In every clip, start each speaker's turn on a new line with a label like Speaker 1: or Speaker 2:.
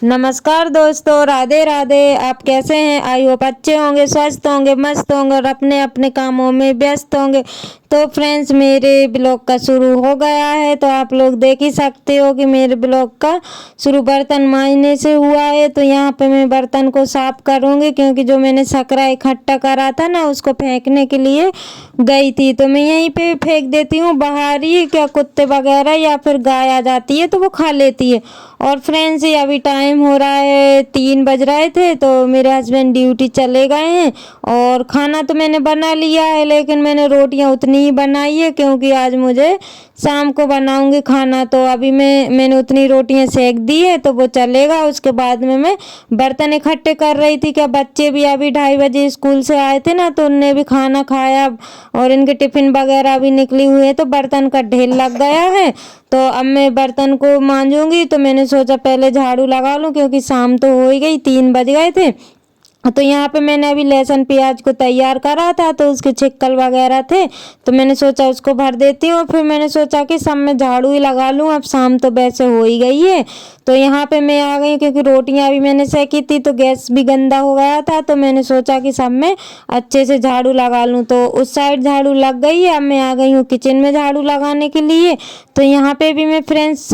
Speaker 1: नमस्कार दोस्तों, राधे राधे। आप कैसे हैं? आई होप अच्छे होंगे, स्वस्थ होंगे, मस्त होंगे और अपने अपने कामों में व्यस्त होंगे। तो फ्रेंड्स, मेरे ब्लॉग का शुरू हो गया है। तो आप लोग देख ही सकते हो कि मेरे ब्लॉग का शुरू बर्तन मांजने से हुआ है। तो यहाँ पे मैं बर्तन को साफ करूँगी, क्योंकि जो मैंने सकरा इकट्ठा करा था ना, उसको फेंकने के लिए गई थी। तो मैं यहीं पे फेंक देती हूँ बाहर ही, क्या कुत्ते वगैरह या फिर गाय आ जाती है तो वो खा लेती है। और फ्रेंड्स, ये अभी टाइम हो रहा है 3 बज रहे थे। तो मेरे हस्बैंड ड्यूटी चले गए हैं और खाना तो मैंने बना लिया है, लेकिन मैंने रोटियां उतनी ही बनाई है, क्योंकि आज मुझे शाम को बनाऊंगी खाना। तो अभी मैंने उतनी रोटियां सेक दी है, तो वो चलेगा। उसके बाद में मैं बर्तन इकट्ठे कर रही थी। क्या बच्चे भी अभी 2:30 बजे स्कूल से आए थे ना, तो उनने भी खाना खाया और इनके टिफिन वगैरह भी निकली हुई है, तो बर्तन का ढेर लग गया है। तो अब मैं बर्तन को मांजूंगी। तो मैंने सोचा पहले झाड़ू लगा लूं, क्योंकि शाम तो हो ही गई, 3 बज गए थे। तो यहाँ पे मैंने अभी लहसुन प्याज को तैयार करा था, तो उसके छिक्कल वगैरह थे, तो मैंने सोचा उसको भर देती हूँ। फिर मैंने सोचा कि सब में झाड़ू ही लगा लूँ, अब शाम तो वैसे हो ही गई है। तो यहाँ पे मैं आ गई, क्योंकि रोटियाँ अभी मैंने सेकी थी तो गैस भी गंदा हो गया था। तो मैंने सोचा कि सब में अच्छे से झाड़ू लगा लूँ। तो उस साइड झाड़ू लग गई है। अब मैं आ गई हूँ किचन में झाड़ू लगाने के लिए। तो यहाँ पे भी मैं फ्रेंड्स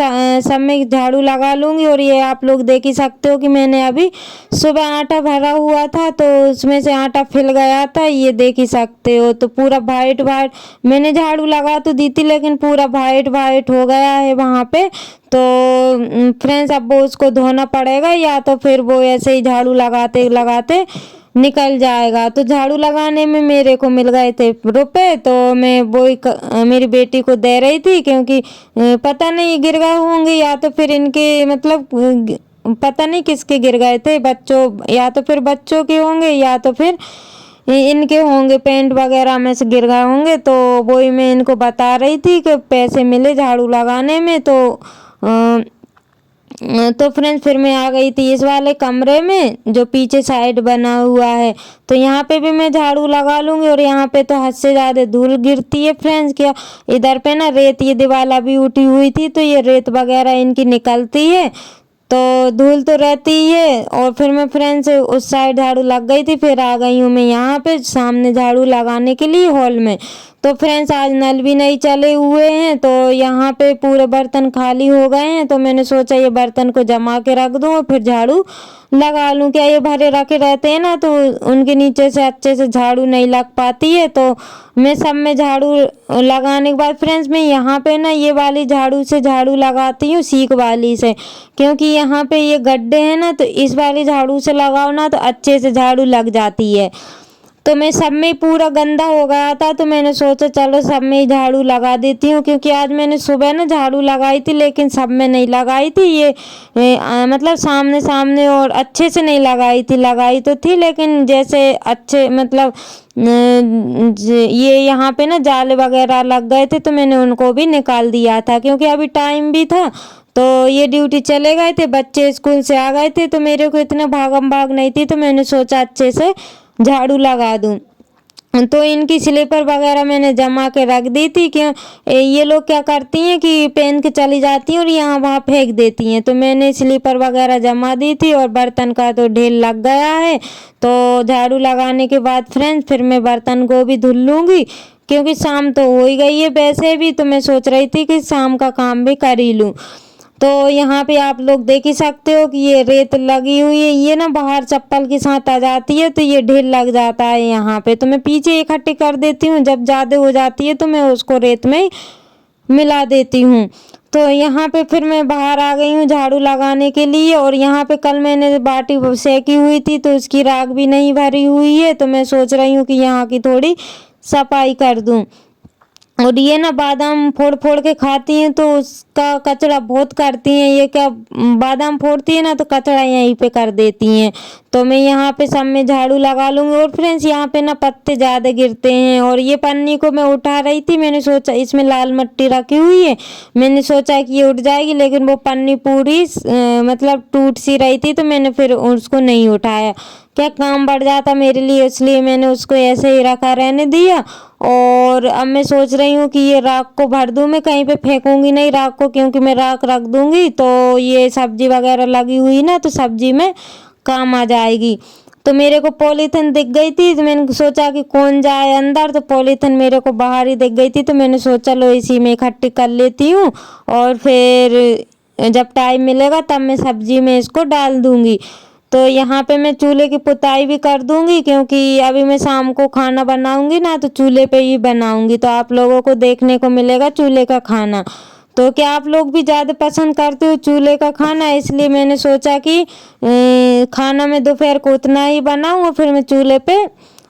Speaker 1: सब में झाड़ू लगा लूँगी। और ये आप लोग देख ही सकते हो कि मैंने अभी सुबह आटा भरा हुआ था, तो उसमें से आटा फिल गया था, ये देख ही सकते हो। तो पूरा वाइट वाइट मैंने झाड़ू लगा तो दी थी, लेकिन पूरा वाइट वाइट हो गया है वहाँ पे। तो फ्रेंड्स, अब वो उसको धोना पड़ेगा, या तो फिर वो ऐसे ही झाड़ू लगाते लगाते निकल जाएगा। तो झाड़ू लगाने में मेरे को मिल गए थे रुपए, तो मैं वो मेरी बेटी को दे रही थी, क्योंकि पता नहीं गिर गए होंगे, या तो फिर इनके मतलब पता नहीं किसके गिर गए थे, बच्चों या तो फिर बच्चों के होंगे, या तो फिर इनके होंगे, पेंट वगैरह में से गिर गए होंगे। तो वही मैं इनको बता रही थी कि पैसे मिले झाड़ू लगाने में। तो फ्रेंड्स, फिर मैं आ गई थी इस वाले कमरे में, जो पीछे साइड बना हुआ है। तो यहाँ पे भी मैं झाड़ू लगा लूँगी। और यहाँ पे तो हद से ज़्यादा धूल गिरती है फ्रेंड्स। क्या इधर पे ना रेत, ये दीवार अभी उठी हुई थी, तो ये रेत वगैरह इनकी निकलती है, तो धूल तो रहती ही है। और फिर मैं फ्रेंड्स उस साइड झाड़ू लग गई थी, फिर आ गई हूँ मैं यहाँ पे सामने झाड़ू लगाने के लिए हॉल में। तो फ्रेंड्स, आज नल भी नहीं चले हुए हैं, तो यहाँ पे पूरे बर्तन खाली हो गए हैं। तो मैंने सोचा ये बर्तन को जमा के रख दूँ और फिर झाड़ू लगा लूँ। क्या ये भरे रखे रहते हैं ना, तो उनके नीचे से अच्छे से झाड़ू नहीं लग पाती है। तो मैं सब में झाड़ू लगाने के बाद फ्रेंड्स, मैं यहाँ पे ना ये वाली झाड़ू से झाड़ू लगाती हूँ, सीक वाली से, क्योंकि यहाँ पे ये गड्ढे हैं ना, तो इस वाली झाड़ू से लगाओ ना तो अच्छे से झाड़ू लग जाती है। तो मैं सब में पूरा गंदा हो गया था, तो मैंने सोचा चलो सब में ही झाड़ू लगा देती हूँ। क्योंकि आज मैंने सुबह ना झाड़ू लगाई थी, लेकिन सब में नहीं लगाई थी। मतलब सामने सामने और अच्छे से नहीं लगाई थी, लगाई तो थी लेकिन जैसे अच्छे मतलब ये यहाँ पे ना जाले वगैरह लग गए थे, तो मैंने उनको भी निकाल दिया था, क्योंकि अभी टाइम भी था। तो ये ड्यूटी चले गए थे, बच्चे स्कूल से आ गए थे, तो मेरे को इतना भागम भाग नहीं थी। तो मैंने सोचा अच्छे से झाड़ू लगा दूं। तो इनकी स्लीपर वगैरह मैंने जमा के रख दी थी। कि ये लोग क्या करती हैं कि पहन के चली जाती हैं और यहाँ वहाँ फेंक देती हैं। तो मैंने स्लीपर वगैरह जमा दी थी, और बर्तन का तो ढेर लग गया है। तो झाड़ू लगाने के बाद फ्रेंड्स, फिर मैं बर्तन को भी धुल लूँगी, क्योंकि शाम तो हो ही गई है वैसे भी। तो मैं सोच रही थी कि शाम का काम भी कर ही लूँ। तो यहाँ पे आप लोग देख ही सकते हो कि ये रेत लगी हुई है, ये ना बाहर चप्पल के साथ आ जाती है, तो ये ढेर लग जाता है यहाँ पे। तो मैं पीछे इकट्ठी कर देती हूँ, जब ज़्यादा हो जाती है तो मैं उसको रेत में मिला देती हूँ। तो यहाँ पे फिर मैं बाहर आ गई हूँ झाड़ू लगाने के लिए। और यहाँ पे कल मैंने बाटी सेकी हुई थी, तो उसकी राख भी नहीं भरी हुई है, तो मैं सोच रही हूँ कि यहाँ की थोड़ी सफाई कर दूँ। और ये ना बादाम फोड़ फोड़ के खाती हैं, तो उसका कचरा बहुत करती हैं। ये क्या बादाम फोड़ती है ना, तो कचरा यहीं पे कर देती हैं। तो मैं यहाँ पे सब में झाड़ू लगा लूँगी। और फ्रेंड्स, यहाँ पे ना पत्ते ज़्यादा गिरते हैं, और ये पन्नी को मैं उठा रही थी, मैंने सोचा इसमें लाल मिट्टी रखी हुई है, मैंने सोचा कि ये उठ जाएगी, लेकिन वो पन्नी पूरी मतलब टूट सी रही थी, तो मैंने फिर उसको नहीं उठाया। क्या काम बढ़ जाता मेरे लिए, इसलिए मैंने उसको ऐसे ही रखा रहने दिया। और अब मैं सोच रही हूँ कि ये राख को भर दूँ, मैं कहीं पे फेंकूंगी नहीं राख को, क्योंकि मैं राख रख दूंगी तो ये सब्जी वगैरह लगी हुई ना तो सब्जी में काम आ जाएगी। तो मेरे को पॉलीथिन दिख गई थी तो मैंने सोचा कि कौन जाए अंदर, तो पॉलीथिन मेरे को बाहर ही दिख गई थी तो मैंने सोचा लो इसी में इकट्ठी कर लेती हूँ और फिर जब टाइम मिलेगा तब मैं सब्जी में इसको डाल दूँगी। तो यहाँ पे मैं चूल्हे की पुताई भी कर दूँगी, क्योंकि अभी मैं शाम को खाना बनाऊँगी ना तो चूल्हे पे ही बनाऊँगी, तो आप लोगों को देखने को मिलेगा चूल्हे का खाना। तो क्या आप लोग भी ज़्यादा पसंद करते हो चूल्हे का खाना, इसलिए मैंने सोचा कि खाना मैं दोपहर को उतना ही बनाऊँ और फिर मैं चूल्हे पे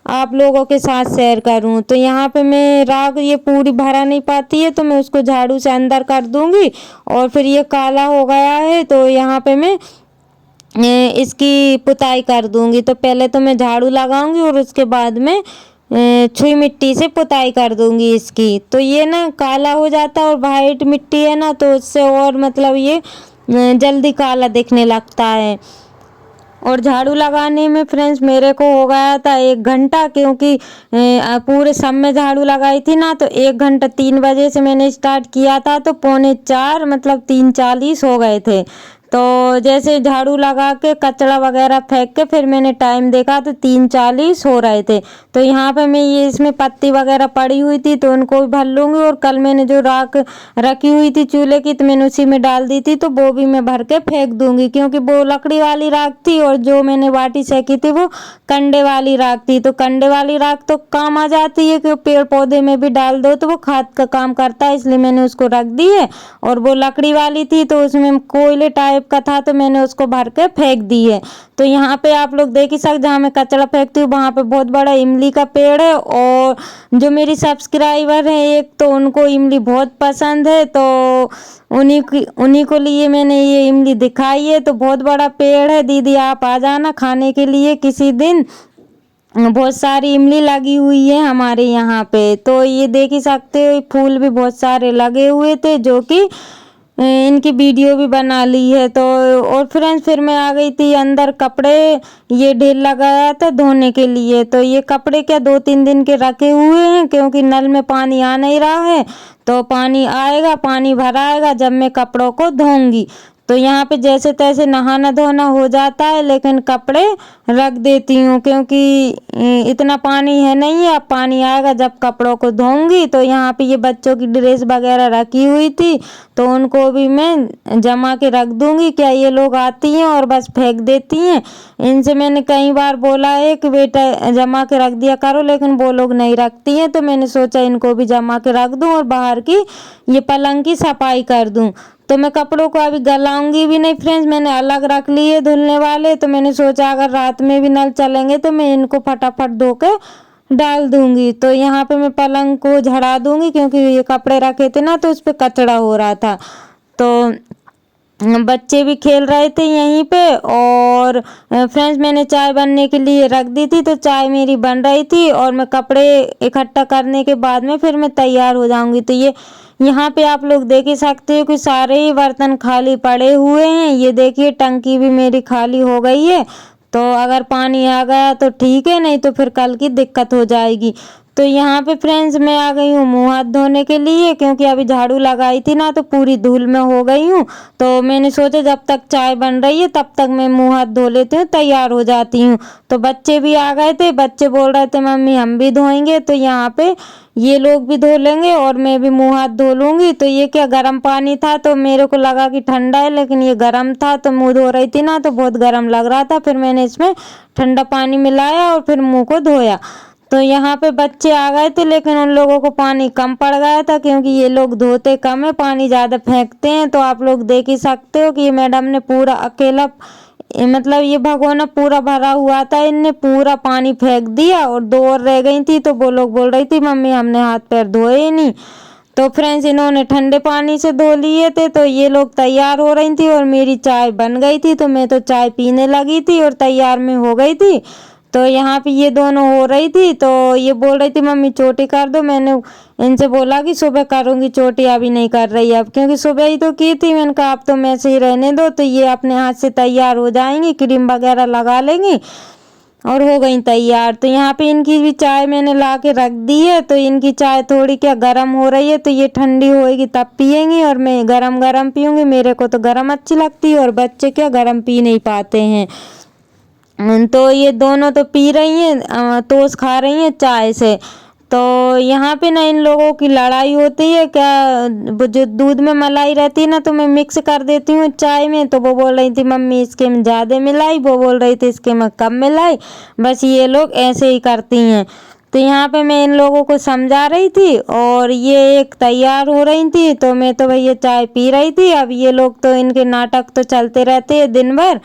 Speaker 1: आप लोगों के साथ शेयर करूं। तो यहाँ पे मैं राख ये पूरी भरा नहीं पाती है तो मैं उसको झाड़ू से अंदर कर दूंगी। और फिर ये काला हो गया है तो यहाँ पे मैं इसकी पुताई कर दूंगी। तो पहले तो मैं झाड़ू लगाऊंगी और उसके बाद में छुई मिट्टी से पुताई कर दूंगी इसकी। तो ये ना काला हो जाता है और वाइट मिट्टी है ना तो उससे और मतलब ये जल्दी काला दिखने लगता है। और झाड़ू लगाने में फ्रेंड्स मेरे को हो गया था 1 घंटा, क्योंकि पूरे सब में झाड़ू लगाई थी ना तो 1 घंटा 3 बजे से मैंने स्टार्ट किया था तो 3:45 मतलब 3:40 हो गए थे। तो जैसे झाड़ू लगा के कचरा वगैरह फेंक के फिर मैंने टाइम देखा तो 3:40 हो रहे थे। तो यहाँ पे मैं ये इसमें पत्ती वगैरह पड़ी हुई थी तो उनको भी भर लूँगी। और कल मैंने जो राख रखी हुई थी चूल्हे की तो मैंने उसी में डाल दी थी तो वो भी मैं भर के फेंक दूँगी, क्योंकि वो लकड़ी वाली राख थी और जो मैंने बाटी सेकी थी वो कंडे वाली राख थी। तो कंडे वाली राख तो काम आ जाती है कि पेड़ पौधे में भी डाल दो तो वो खाद का काम करता है, इसलिए मैंने उसको रख दी है। और वो लकड़ी वाली थी तो उसमें कोयले टाइप का था तो मैंने उसको भर के फेंक दी है। तो यहाँ पे आप लोग देख ही सकते जहाँ मैं कचरा फेंकती हूँ वहाँ पे बहुत बड़ा इमली का पेड़ है। और जो मेरी सब्सक्राइबर है एक तो उनको इमली बहुत पसंद है तो उन्हीं को लिए मैंने ये इमली दिखाई है। तो बहुत बड़ा पेड़ है, दीदी आप आ जाना खाने के लिए किसी दिन, बहुत सारी इमली लगी हुई है हमारे यहाँ पे। तो ये देख ही सकते हो फूल भी बहुत सारे लगे हुए थे जो कि इनकी वीडियो भी बना ली है। तो और फ्रेंड्स फिर मैं आ गई थी अंदर, कपड़े ये ढेर लगाया था धोने के लिए। तो ये कपड़े क्या 2-3 दिन के रखे हुए हैं, क्योंकि नल में पानी आ नहीं रहा है तो पानी आएगा, पानी भरा आएगा जब मैं कपड़ों को धोऊंगी। तो यहाँ पे जैसे तैसे नहाना धोना हो जाता है, लेकिन कपड़े रख देती हूँ क्योंकि इतना पानी है नहीं है, अब पानी आएगा जब कपड़ों को धोऊंगी। तो यहाँ पे ये बच्चों की ड्रेस वगैरह रखी हुई थी तो उनको भी मैं जमा के रख दूंगी। क्या ये लोग आती हैं और बस फेंक देती हैं। इनसे मैंने कई बार बोला है कि बेटा जमा के रख दिया करो, लेकिन वो लोग नहीं रखती हैं। तो मैंने सोचा इनको भी जमा के रख दूं और बाहर की ये पलंग की सफाई कर दूं। तो मैं कपड़ों को अभी गलाऊंगी भी नहीं फ्रेंड्स, मैंने अलग रख लिए धुलने वाले। तो मैंने सोचा अगर रात में भी नल चलेंगे तो मैं इनको फटाफट धो के डाल दूंगी। तो यहाँ पे मैं पलंग को झड़ा दूंगी क्योंकि ये कपड़े रखे थे ना तो उस पर कचरा हो रहा था। तो बच्चे भी खेल रहे थे यहीं पे। और फ्रेंड्स मैंने चाय बनने के लिए रख दी थी तो चाय मेरी बन रही थी और मैं कपड़े इकट्ठा करने के बाद में फिर मैं तैयार हो जाऊंगी। तो ये यहाँ पे आप लोग देख ही सकते हो कि सारे ही बर्तन खाली पड़े हुए हैं। ये देखिए टंकी भी मेरी खाली हो गई है। तो अगर पानी आ गया तो ठीक है, नहीं तो फिर कल की दिक्कत हो जाएगी। तो यहाँ पे फ्रेंड्स मैं आ गई हूँ मुँह हाथ धोने के लिए, क्योंकि अभी झाड़ू लगाई थी ना तो पूरी धूल में हो गई हूँ। तो मैंने सोचा जब तक चाय बन रही है तब तक मैं मुँह हाथ धो लेती हूँ, तैयार हो जाती हूँ। तो बच्चे भी आ गए थे, बच्चे बोल रहे थे मम्मी हम भी धोएंगे। तो यहाँ पे ये लोग भी धो लेंगे और मैं भी मुँह हाथ धो लूँगी। तो ये क्या गर्म पानी था तो मेरे को लगा कि ठंडा है, लेकिन ये गर्म था। तो मुँह धो रही थी ना तो बहुत गर्म लग रहा था, फिर मैंने इसमें ठंडा पानी मिलाया और फिर मुँह को धोया। तो यहाँ पे बच्चे आ गए थे लेकिन उन लोगों को पानी कम पड़ गया था, क्योंकि ये लोग धोते कम है, पानी ज़्यादा फेंकते हैं। तो आप लोग देख ही सकते हो कि ये मैडम ने पूरा अकेला मतलब ये भगोना पूरा भरा हुआ था, इनने पूरा पानी फेंक दिया। और 2 और रह गई थी तो वो लोग बोल रही थी मम्मी हमने हाथ पैर धोए ही नहीं। तो फ्रेंड्स इन्होंने ठंडे पानी से धो लिए थे। तो ये लोग तैयार हो रही थी और मेरी चाय बन गई थी तो मैं तो चाय पीने लगी थी और तैयार में हो गई थी। तो यहाँ पे ये दोनों हो रही थी तो ये बोल रही थी मम्मी चोटी कर दो। मैंने इनसे बोला कि सुबह करूँगी चोटी, अभी नहीं कर रही अब, क्योंकि सुबह ही तो की थी। मैंने कहा अब तो मैं ऐसे ही रहने दो। तो ये अपने हाथ से तैयार हो जाएंगी, क्रीम वगैरह लगा लेंगी और हो गई तैयार। तो यहाँ पे इनकी भी चाय मैंने ला के रख दी है। तो इनकी चाय थोड़ी क्या गर्म हो रही है, तो ये ठंडी होएगी तब पियेंगी और मैं गरम गरम पीऊँगी। मेरे को तो गरम अच्छी लगती है और बच्चे क्या गरम पी नहीं पाते हैं। तो ये दोनों तो पी रही हैं, टोस्ट खा रही हैं चाय से। तो यहाँ पे ना इन लोगों की लड़ाई होती है क्या, वो जो दूध में मलाई रहती है ना, तो मैं मिक्स कर देती हूँ चाय में। तो वो बोल रही थी मम्मी इसके में ज़्यादा मिलाई, वो बोल रही थी इसके में कम मिलाई। बस ये लोग ऐसे ही करती हैं। तो यहाँ पे मैं इन लोगों को समझा रही थी और ये एक तैयार हो रही थी, तो मैं तो भैया चाय पी रही थी। अब ये लोग तो इनके नाटक तो चलते रहते हैं दिन भर।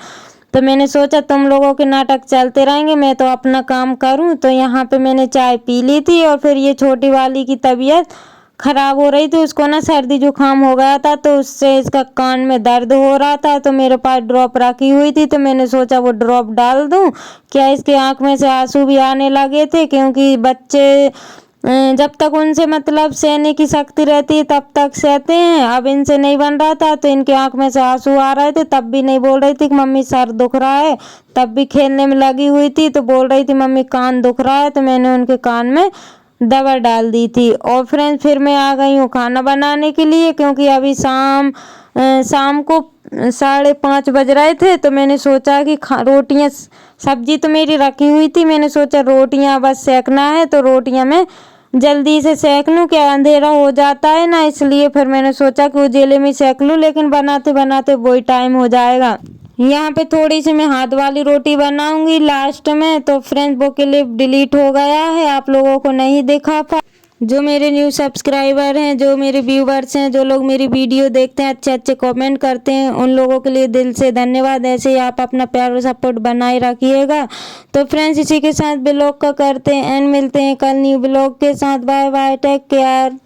Speaker 1: तो मैंने सोचा तुम लोगों के नाटक चलते रहेंगे, मैं तो अपना काम करूं। तो यहाँ पे मैंने चाय पी ली थी और फिर ये छोटी वाली की तबीयत खराब हो रही थी, उसको ना सर्दी जुकाम हो गया था, तो उससे इसका कान में दर्द हो रहा था। तो मेरे पास ड्रॉप रखी हुई थी, तो मैंने सोचा वो ड्रॉप डाल दूं। क्या इसके आँख में से आंसू भी आने लगे थे, क्योंकि बच्चे जब तक उनसे मतलब सहने की शक्ति रहती है तब तक सहते हैं। अब इनसे नहीं बन रहा था, तो इनके आंख में से आंसू आ रहे थे, तब भी नहीं बोल रही थी कि मम्मी सर दुख रहा है। तब भी खेलने में लगी हुई थी, तो बोल रही थी मम्मी कान दुख रहा है। तो मैंने उनके कान में दवा डाल दी थी। और फ्रेंड्स फिर मैं आ गई हूँ खाना बनाने के लिए, क्योंकि अभी शाम को 5:30 बज रहे थे। तो मैंने सोचा कि रोटियाँ, सब्जी तो मेरी रखी हुई थी, मैंने सोचा रोटियाँ बस सेकना है, तो रोटियाँ मैं जल्दी से सेक लूँ, क्या अंधेरा हो जाता है ना, इसलिए फिर मैंने सोचा कि उजेले में सेक लूँ, लेकिन बनाते बनाते वही टाइम हो जाएगा। यहाँ पे थोड़ी सी मैं हाथ वाली रोटी बनाऊंगी लास्ट में। तो फ्रेंड्स वो क्लिप डिलीट हो गया है, आप लोगों को नहीं दिखा पा। जो मेरे न्यू सब्सक्राइबर हैं, जो मेरे व्यूवर्स हैं, जो लोग मेरी वीडियो देखते हैं, अच्छे अच्छे कमेंट करते हैं, उन लोगों के लिए दिल से धन्यवाद। ऐसे ही आप अपना प्यार और सपोर्ट बनाए रखिएगा। तो फ्रेंड्स इसी के साथ ब्लॉग का करते हैं एंड मिलते हैं कल न्यू ब्लॉग के साथ। Bye bye, take care.